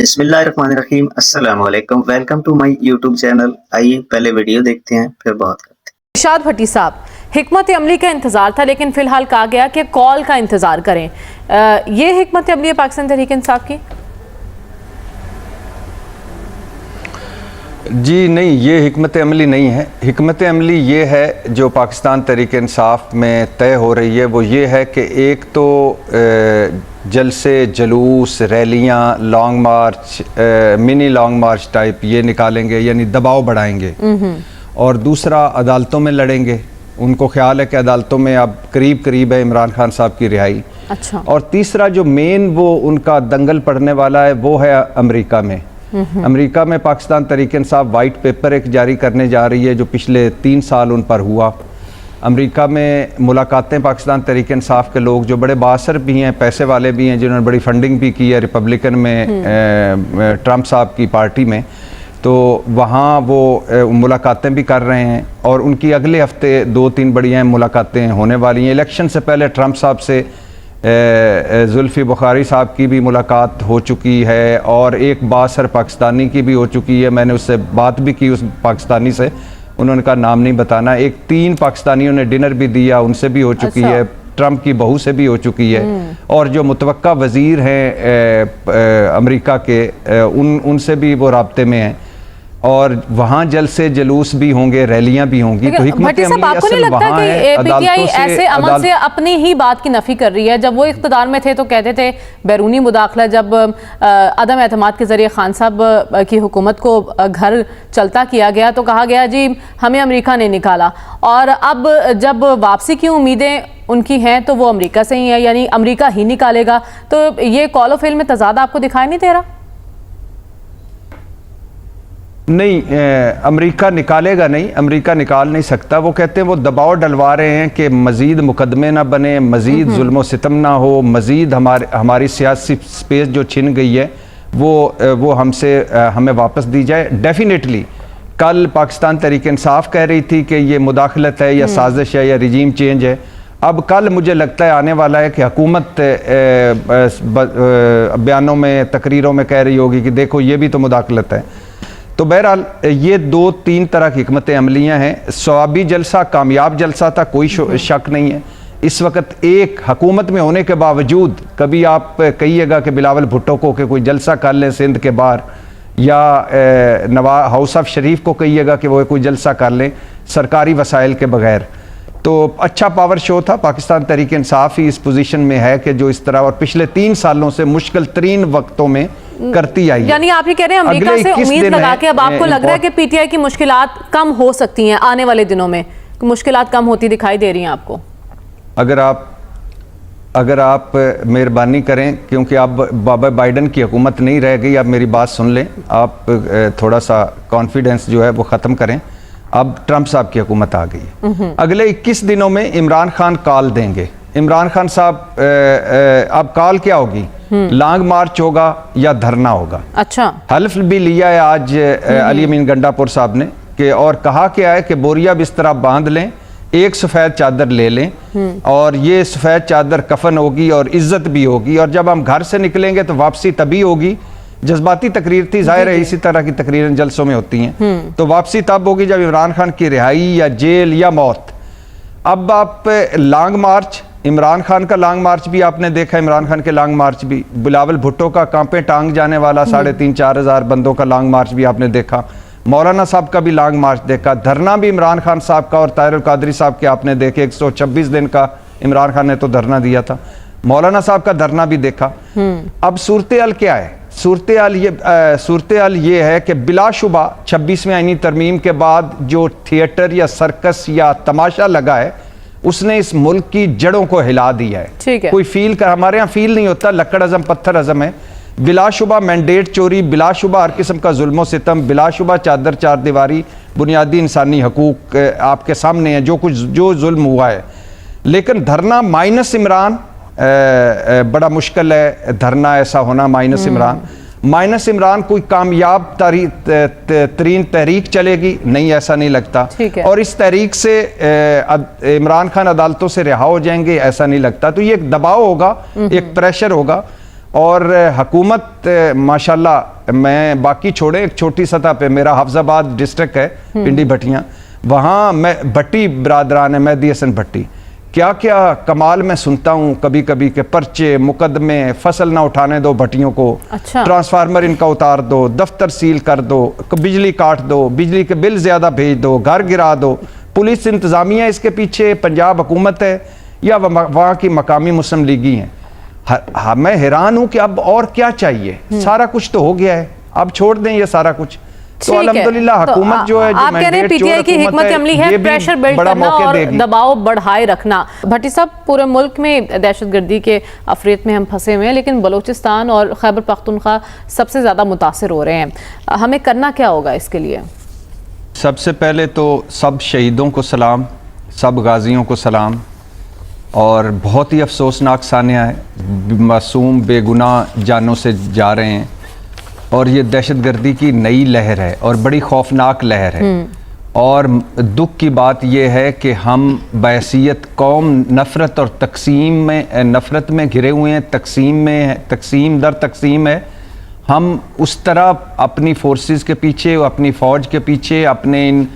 बिस्मिल्लाहिर्रहमानिर्रहीम अस्सलाम वालेकुम। Welcome to my YouTube channel. आइए पहले वीडियो देखते हैं फिर बात करते हैं। इरशाद भट्टी साहब, हिकमत अमली का इंतज़ार था लेकिन फ़िलहाल कहा गया कि कॉल का इंतज़ार करें। ये हिकमत अमली है पाकिस्तान तहरीक इंसाफ की? जी नहीं, ये हिकमत अमली नहीं है। हिकमत अमली ये है जो पाकिस्तान तहरीक इंसाफ में तय हो रही है, वो ये है कि एक तो जलसे, जुलूस, रैलियाँ, लॉन्ग मार्च, मिनी लॉन्ग मार्च टाइप ये निकालेंगे, यानी दबाव बढ़ाएंगे। और दूसरा, अदालतों में लड़ेंगे। उनको ख्याल है कि अदालतों में अब करीब करीब है इमरान खान साहब की रिहाई। अच्छा। और तीसरा जो मेन वो उनका दंगल पड़ने वाला है वो है अमेरिका में। अमेरिका में पाकिस्तान तहरीक इंसाफ वाइट पेपर एक जारी करने जा रही है जो पिछले 3 साल उन पर हुआ। अमेरिका में मुलाकातें पाकिस्तान तहरीक इंसाफ के लोग जो बड़े बासर भी हैं, पैसे वाले भी हैं, जिन्होंने बड़ी फंडिंग भी की है रिपब्लिकन में, ट्रंप साहब की पार्टी में, तो वहाँ वो मुलाकातें भी कर रहे हैं। और उनकी अगले हफ्ते 2-3 बड़ी अहम मुलाकातें होने वाली हैं। इलेक्शन से पहले ट्रंप साहब से जुल्फ़ी बुखारी साहब की भी मुलाकात हो चुकी है और एक बासर पाकिस्तानी की भी हो चुकी है। मैंने उससे बात भी की, उस पाकिस्तानी से, उन्होंने कहा नाम नहीं बताना। 3 पाकिस्तानियों ने डिनर भी दिया, उनसे भी हो चुकी है। ट्रंप की बहू से भी हो चुकी है। और जो मुतवक्का वज़ीर हैं अमेरिका के, उनसे भी वो राब्ते में हैं। और वहाँ जलसे जुलूस भी होंगे, रैलियां भी होंगी। तो हिकमत अमली आपको नहीं लगता कि पीटीआई ऐसे अमल से अपनी ही बात की नफी कर रही है? जब वो इख्तिदार में थे तो कहते थे बैरूनी मुदाखला, जब अदम एतमाद के जरिए खान साहब की हुकूमत को घर चलता किया गया तो कहा गया जी हमें अमेरिका ने निकाला। और अब जब वापसी की उम्मीदें उनकी हैं तो वो अमेरिका से ही है, यानी अमेरिका ही निकालेगा। तो ये कॉल ऑफ फेल में तजाद आपको दिखाई नहीं दे रहा? नहीं, अमेरिका निकालेगा नहीं, अमेरिका निकाल नहीं सकता। वो कहते हैं, वो दबाव डलवा रहे हैं कि मज़ीद मुकदमे ना बने, मज़ीद जुल्म सितम ना हो, मज़ीद हमारी सियासी स्पेस जो छिन गई है वो हमें वापस दी जाए। डेफिनेटली कल पाकिस्तान तहरीक इंसाफ कह रही थी कि ये मुदाखलत है या साजिश है या रिजीम चेंज है। अब कल मुझे लगता है आने वाला है कि हुकूमत बयानों में, तकरीरों में कह रही होगी कि देखो ये भी तो मुदाखलत है। तो बहरहाल ये 2-3 तरह की हिकमत अमलियाँ हैं। सवाबी जलसा कामयाब जलसा था, कोई शक नहीं है। इस वक्त एक हुकूमत में होने के बावजूद कभी आप कहिएगा कि बिलावल भुट्टो को कि कोई जलसा कर लें सिंध के बाहर, या नवाज हाउस ऑफ शरीफ को कहिएगा कि वो कोई जलसा कर लें सरकारी वसाइल के बगैर। तो अच्छा पावर शो था। पाकिस्तान तहरीक इंसाफ ही इस पोजीशन में है कि जो इस तरह और पिछले 3 सालों से मुश्किल तरीन वक्तों में करती आई है। यानी आप ये कह रहे हैं अमेरिका से उम्मीद लगा के अब आपको लग रहा है कि पीटीआई की मुश्किलात कम हो सकती हैं आने वाले दिनों में? मुश्किलात कम होती दिखाई दे रही हैं आपको? अगर आप मेहरबानी करें, क्योंकि अब बाबा बाइडन की हुकूमत नहीं रह गई, आप मेरी बात सुन लें। आप थोड़ा सा कॉन्फिडेंस जो है वो ख़त्म करें। अब ट्रंप साहब की हुकूमत आ गई है। अगले 21 दिनों में इमरान खान कॉल देंगे। इमरान खान साहब अब कॉल क्या होगी? लॉन्ग मार्च होगा या धरना होगा? अच्छा। हल्फ भी लिया है आज अली अमीन गंडापुर साहब ने कि, और कहा क्या है कि बोरिया बिस्तरा बांध लें, एक सफ़ेद चादर ले लें और ये सफ़ेद चादर कफन होगी और इज्जत भी होगी। और जब हम घर से निकलेंगे तो वापसी तभी होगी। जज्बाती तकरीर थी, जाहिर है इसी तरह की तकरीरें जलसों में होती हैं। तो वापसी तब होगी जब इमरान खान की रिहाई या जेल या मौत। अब आप लॉन्ग मार्च, इमरान खान का लॉन्ग मार्च भी आपने देखा, इमरान खान के लॉन्ग मार्च भी, बिलावल भुट्टो का कांपे टांग जाने वाला 3,500-4 हज़ार बंदों का लॉन्ग मार्च भी आपने देखा, मौलाना साहब का भी लॉन्ग मार्च देखा, धरना भी इमरान खान साहब का और ताहिर कादरी साहब के आपने देखे। 126 दिन का इमरान खान ने तो धरना दिया था, मौलाना साहब का धरना भी देखा। अब सूरत हाल क्या है? सूरत हाल ये है कि बिलाशुबा 26वें आईनी तरमीम के बाद जो थिएटर या सर्कस या तमाशा लगा है उसने इस मुल्क की जड़ों को हिला दिया है। ठीक है। कोई फील कर, हमारे यहाँ फील नहीं होता, लकड़ अज़म पत्थर अज़म है। बिलाशुबा मैंडेट चोरी, बिलाशुबा हर किस्म का जुल्म सितम, बिलाशुबा चादर चार दीवारी, बुनियादी इंसानी हकूक आपके सामने है, जो जुल्म हुआ है। लेकिन धरना माइनस इमरान बड़ा मुश्किल है। धरना ऐसा होना माइनस इमरान कोई कामयाब तरीन तहरीक चलेगी? नहीं, ऐसा नहीं लगता। और इस तहरीक से इमरान खान अदालतों से रिहा हो जाएंगे? ऐसा नहीं लगता। तो ये एक दबाव होगा, एक प्रेशर होगा। और हुकूमत माशाल्लाह, मैं बाकी छोड़े, एक छोटी सतह पे मेरा हाफजाबाद डिस्ट्रिक्ट है, पिंडी भट्टियाँ, वहाँ मैं भट्टी बरादरान है, मेहदी हसन भट्टी, क्या क्या कमाल मैं सुनता हूँ कभी कभी के पर्चे, मुकदमे, फसल ना उठाने दो भट्टियों को, अच्छा। ट्रांसफार्मर इनका उतार दो, दफ्तर सील कर दो, बिजली काट दो, बिजली के बिल ज़्यादा भेज दो, घर गिरा दो। पुलिस इंतज़ामिया इसके पीछे, पंजाब हुकूमत है या वहाँ की मकामी मुस्लिम लीगी हैं। मैं हैरान हूँ कि अब और क्या चाहिए, सारा कुछ तो हो गया है, अब छोड़ दें ये सारा कुछ। तो अल्हम्दुलिल्लाह हुकूमत जो है, आप कह रहे हैं पीटीआई की हिकमत अमली है प्रेशर बिल्ड करना और दबाव बढ़ाए रखना। भट्टी साहब, पूरे मुल्क में दहशतगर्दी के अफरीत में हम फंसे हुए हैं, लेकिन बलूचिस्तान और खैबर पख्तूनख्वा सबसे ज़्यादा मुतासिर हो रहे हैं। हमें करना क्या होगा इसके लिए? सबसे पहले तो सब शहीदों को सलाम, सब गाजियों को सलाम। और बहुत ही अफसोसनाक सानिया है, मासूम बेगुनाह जानों से जा रहे हैं और ये दहशतगर्दी की नई लहर है और बड़ी खौफनाक लहर है। और दुख की बात यह है कि हम बहैसियत कौम नफ़रत और तकसीम में, नफ़रत में घिरे हुए हैं, तकसीम में, तकसीम दर तकसीम है। हम उस तरह अपनी फोर्सेस के पीछे, अपनी फ़ौज के पीछे, अपने इन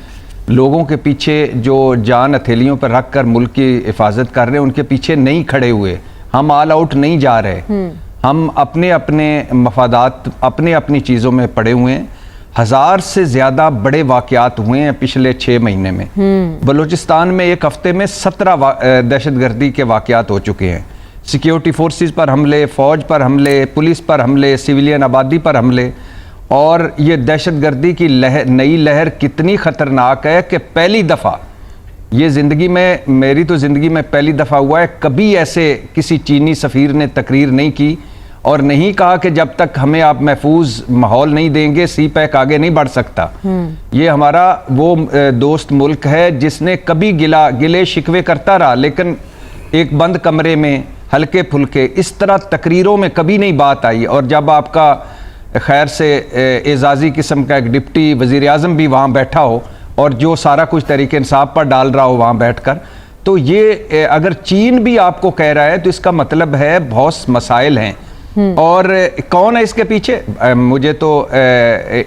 लोगों के पीछे जो जान हथेलियों पर रख कर मुल्क की हिफाजत कर रहे हैं, उनके पीछे नहीं खड़े हुए, हम ऑल आउट नहीं जा रहे। हम अपने अपने मफादात, अपने अपनी चीज़ों में पड़े हुए हैं। 1000 से ज़्यादा बड़े वाक़यात हुए हैं पिछले 6 महीने में। बलूचिस्तान में एक हफ़्ते में 17 दहशतगर्दी के वाक़यात हो चुके हैं। सिक्योरिटी फोर्सेस पर हमले, फ़ौज पर हमले, पुलिस पर हमले, सिविलियन आबादी पर हमले। और ये दहशतगर्दी की नई लहर कितनी ख़तरनाक है कि पहली दफ़ा ये ज़िंदगी में, मेरी तो ज़िंदगी में पहली दफ़ा हुआ है, कभी ऐसे किसी चीनी सफ़ीर ने तकरीर नहीं की और नहीं कहा कि जब तक हमें आप महफूज माहौल नहीं देंगे सी पैक आगे नहीं बढ़ सकता। ये हमारा वो दोस्त मुल्क है जिसने कभी गिले शिकवे करता रहा, लेकिन एक बंद कमरे में हल्के फुल्के इस तरह तकरीरों में कभी नहीं बात आई। और जब आपका खैर से एजाज़ी किस्म का एक डिप्टी वज़ीर आज़म भी वहाँ बैठा हो और जो सारा कुछ तरीके इंसाफ पर डाल रहा हो वहाँ बैठकर, तो ये अगर चीन भी आपको कह रहा है तो इसका मतलब है बहुत मसाइल हैं। और कौन है इसके पीछे? मुझे तो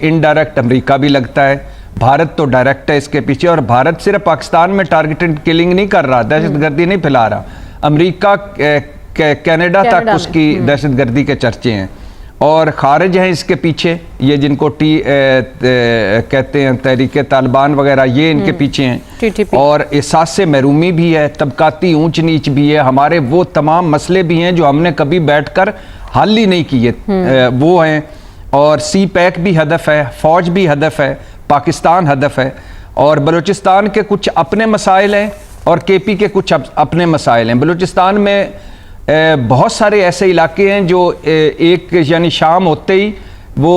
इनडायरेक्ट अमेरिका भी लगता है, भारत तो डायरेक्ट है इसके पीछे। और भारत सिर्फ पाकिस्तान में टारगेटेड किलिंग नहीं कर रहा, दहशतगर्दी नहीं फैला रहा, अमेरिका कनाडा तक उसकी दहशतगर्दी के चर्चे हैं और खारिज हैं इसके पीछे। ये जिनको कहते हैं तहरीक तालिबान वगैरह, ये इनके पीछे हैं। और एहसास से महरूमी भी है, तबकाती ऊंच नीच भी है, हमारे वो तमाम मसले भी हैं जो हमने कभी बैठकर हल ही नहीं किए, वो हैं। और सी पैक भी हदफ है, फ़ौज भी हदफ है, पाकिस्तान हदफ है। और बलूचिस्तान के कुछ अपने मसाइल हैं और केपी के कुछ अपने मसाइल हैं। बलूचिस्तान में बहुत सारे ऐसे इलाके हैं जो एक यानी शाम होते ही वो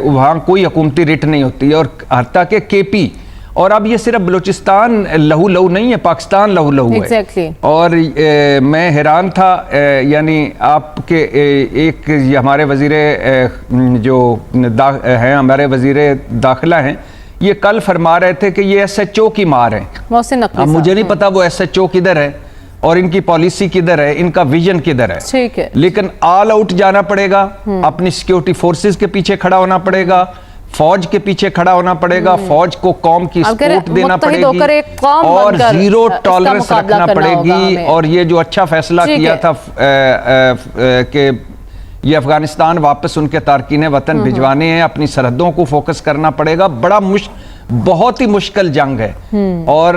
वहाँ कोई हुकूमती रिट नहीं होती और हत्ता के केपी। और अब ये सिर्फ बलूचिस्तान लहू लहू नहीं है, पाकिस्तान लहू लहू है। और मैं हैरान था, यानी आपके एक हमारे वज़ीरे जो हैं, हमारे वज़ीरे दाखिला हैं, ये कल फरमा रहे थे कि ये SHO की मार है। अब मुझे नहीं पता वो SHO किधर है और इनकी पॉलिसी किधर है, इनका विजन किधर है। ठीक है, लेकिन ऑल आउट जाना पड़ेगा, अपनी सिक्योरिटी फोर्सेस के पीछे खड़ा होना पड़ेगा, फौज के पीछे खड़ा होना पड़ेगा, फौज को कौम की सपोर्ट देना पड़ेगी और जीरो टॉलरेंस रखना पड़ेगी। और ये जो अच्छा फैसला किया था कि ये अफगानिस्तान वापस उनके तारकीन वतन भिजवाने हैं, अपनी सरहदों को फोकस करना पड़ेगा। बहुत ही मुश्किल जंग है और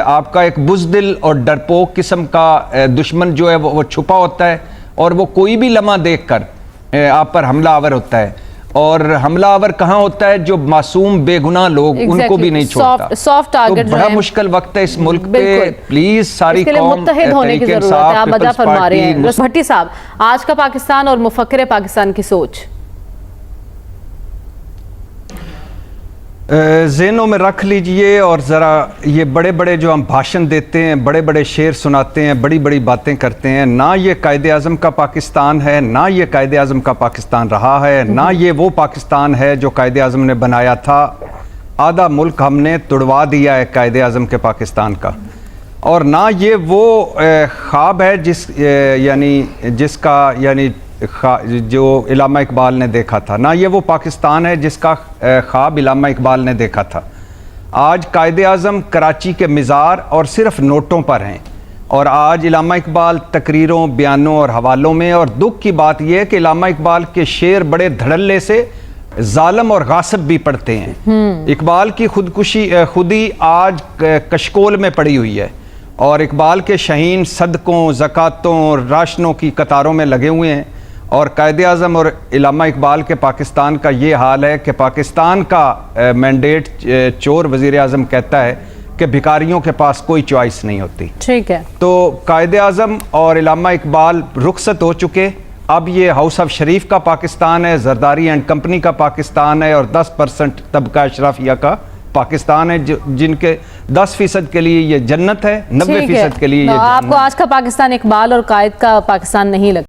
आपका एक बुज़दिल और डरपोक किस्म का दुश्मन जो है वो छुपा होता है और वो कोई भी लम्हा देखकर आप पर हमलावर होता है। और हमलावर कहाँ होता है? जो मासूम बेगुनाह लोग, उनको भी नहीं छोड़ता। सॉफ्ट टारगेट तो बड़ा मुश्किल वक्त है इस मुल्क पे। प्लीज सारी कौम मुत्तहिद होने की जरूरत है। आप वजह फरमा रहे हैं। भट्टी साहब, आज का पाकिस्तान और मुफक्किर पाकिस्तान की सोच ज़हनों में रख लीजिए और ज़रा ये बड़े बड़े जो हम भाषण देते हैं, बड़े बड़े शेर सुनाते हैं, बड़ी बड़ी बातें करते हैं, ना ये कायदे आज़म का पाकिस्तान है, ना ये कायदे आज़म का पाकिस्तान रहा है, ना ये वो पाकिस्तान है जो कायदे आज़म ने बनाया था। आधा मुल्क हमने तुड़वा दिया है कायदे आज़म के पाकिस्तान का। और ना ये वो ख्वाब है जिसका जो इलामा इकबाल ने देखा था, ना ये वो पाकिस्तान है जिसका ख्वाब इलामा इकबाल ने देखा था। आज कायदे आज़म कराची के मिज़ार और सिर्फ नोटों पर हैं, और आज इलामा इकबाल तकरीरों, बयानों और हवालों में। और दुख की बात यह है कि इलामा इकबाल के शेर बड़े धड़ल्ले से जालिम और गासिब भी पढ़ते हैं। इकबाल की खुदी आज कशकोल में पड़ी हुई है, और इकबाल के शहीन सदकों, ज़कातों, राशनों की कतारों में लगे हुए हैं। और कायदे आज़म और इलामा इकबाल के पाकिस्तान का ये हाल है कि पाकिस्तान का मैंडेट चोर वज़ीर आज़म कहता है कि भिखारियों के पास कोई चॉइस नहीं होती। ठीक है, तो कायदे आज़म और इलामा इकबाल रुखसत हो चुके। अब ये हाउस ऑफ शरीफ का पाकिस्तान है, जरदारी एंड कंपनी का पाकिस्तान है, और 10% तबका अशराफिया का पाकिस्तान है, जिनके 10% के लिए ये जन्नत है, 90% के लिए ये आपको आज का पाकिस्तान इकबाल और कायद का पाकिस्तान नहीं लगता।